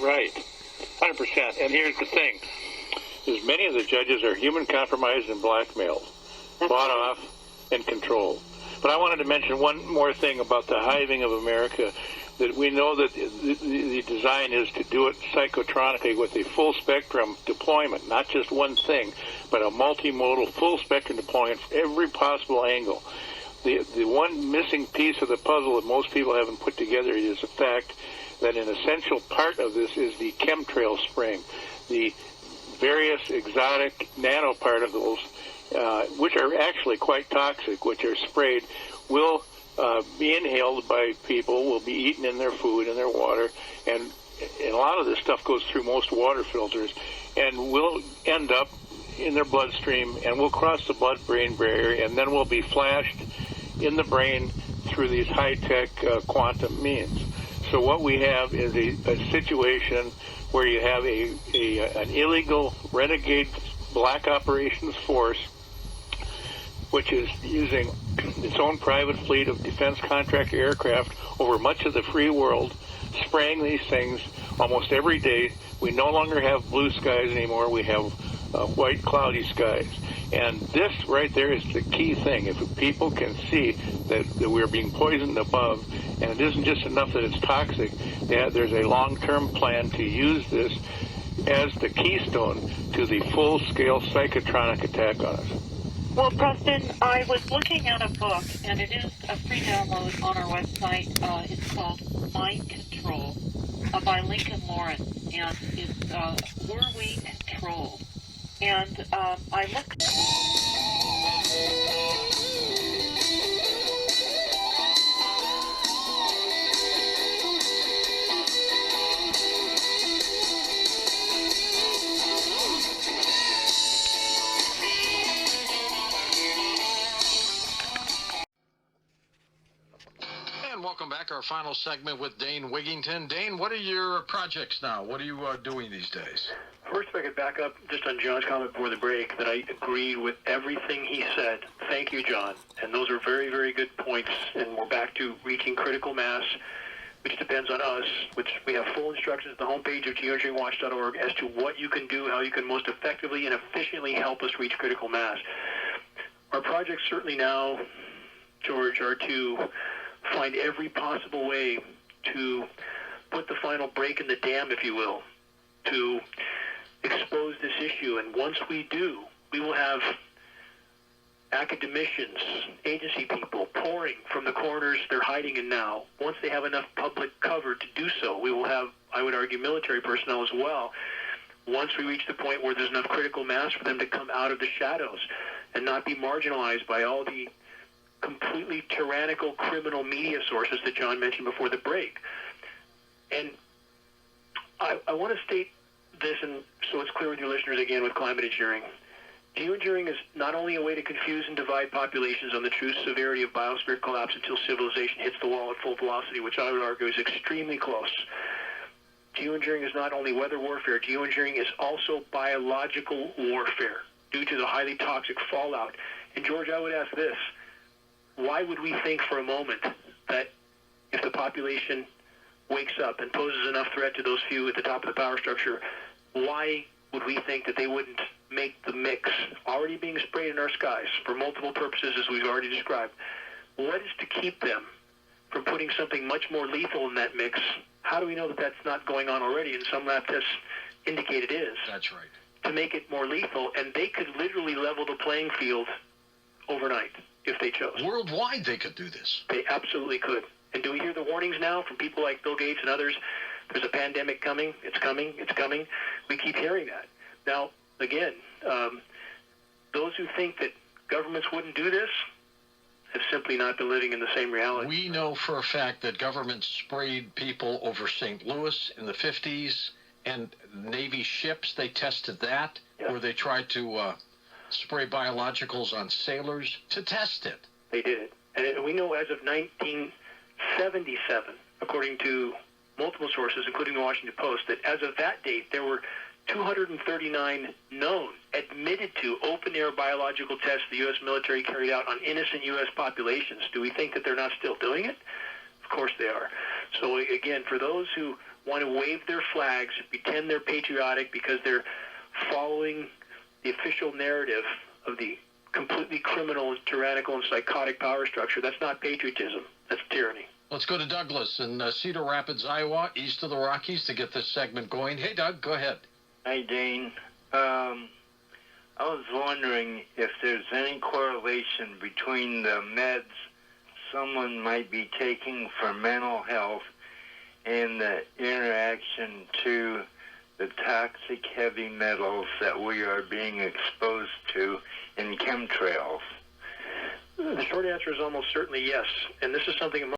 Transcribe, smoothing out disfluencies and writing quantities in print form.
right. 100%. And here's the thing. As many of the judges are human compromised and blackmailed, bought off, and controlled. But I wanted to mention one more thing about the hiving of America, that we know that the design is to do it psychotronically with a full spectrum deployment, not just one thing, but a multimodal full spectrum deployment from every possible angle. The one missing piece of the puzzle that most people haven't put together is the fact that an essential part of this is the chemtrail spraying. The various exotic nanoparticles, which are actually quite toxic, which are sprayed, will be inhaled by people, will be eaten in their food and their water, and a lot of this stuff goes through most water filters and will end up in their bloodstream and will cross the blood-brain barrier and then will be flashed in the brain through these high-tech quantum means. So what we have is a situation where you have an illegal renegade black operations force which is using its own private fleet of defense contractor aircraft over much of the free world, spraying these things almost every day. We no longer have blue skies anymore. We have white, cloudy skies. And this right there is the key thing. If people can see that we're being poisoned above, and it isn't just enough that it's toxic, there's a long-term plan to use this as the keystone to the full-scale psychotronic attack on us. Well, Preston, I was looking at a book, and it is a free download on our website. It's called Mind Control by Lincoln Lawrence, and it's Were We Controlled? And I looked... Welcome back. Our final segment with Dane Wigington. Dane, what are your projects now? What are you doing these days? First, if I could back up just on John's comment before the break, that I agree with everything he said. Thank you, John. And those are very, very good points. And we're back to reaching critical mass, which depends on us, which we have full instructions at the homepage of geoengineeringwatch.org as to what you can do, how you can most effectively and efficiently help us reach critical mass. Our projects certainly now, George, are to find every possible way to put the final break in the dam, if you will, to expose this issue. And once we do, we will have academicians, agency people pouring from the corners they're hiding in now. Once they have enough public cover to do so, we will have, I would argue, military personnel as well. Once we reach the point where there's enough critical mass for them to come out of the shadows and not be marginalized by all the completely tyrannical criminal media sources that John mentioned before the break. And I want to state this, and so it's clear with your listeners again with climate engineering. Geoengineering is not only a way to confuse and divide populations on the true severity of biosphere collapse until civilization hits the wall at full velocity, which I would argue is extremely close. Geoengineering is not only weather warfare. Geoengineering is also biological warfare due to the highly toxic fallout. And George, I would ask this. Why would we think for a moment that if the population wakes up and poses enough threat to those few at the top of the power structure, why would we think that they wouldn't make the mix already being sprayed in our skies for multiple purposes, as we've already described? What is to keep them from putting something much more lethal in that mix? How do we know that that's not going on already? And some lab tests indicate it is. That's right. To make it more lethal, and they could literally level the playing field overnight if they chose. Worldwide, they could do this. They absolutely could. And do we hear the warnings now from people like Bill Gates and others? There's a pandemic coming. It's coming. It's coming. We keep hearing that. Now, again, those who think that governments wouldn't do this have simply not been living in the same reality. We know for a fact that governments sprayed people over St. Louis in the 50s, and Navy ships, they tested that, where they tried to spray biologicals on sailors to test it. They did it. And we know as of 1977, according to multiple sources, including the Washington Post, that as of that date, there were 239 known, admitted to open-air biological tests the U.S. military carried out on innocent U.S. populations. Do we think that they're not still doing it? Of course they are. So again, for those who want to wave their flags, pretend they're patriotic because they're following the official narrative of the completely criminal, tyrannical, and psychotic power structure. That's not patriotism. That's tyranny. Let's go to Douglas in Cedar Rapids, Iowa, east of the Rockies, to get this segment going. Hey, Doug, go ahead. Hi, Dane. I was wondering if there's any correlation between the meds someone might be taking for mental health and the interaction to the toxic heavy metals that we are being exposed to in chemtrails. The short answer is almost certainly yes. And this is something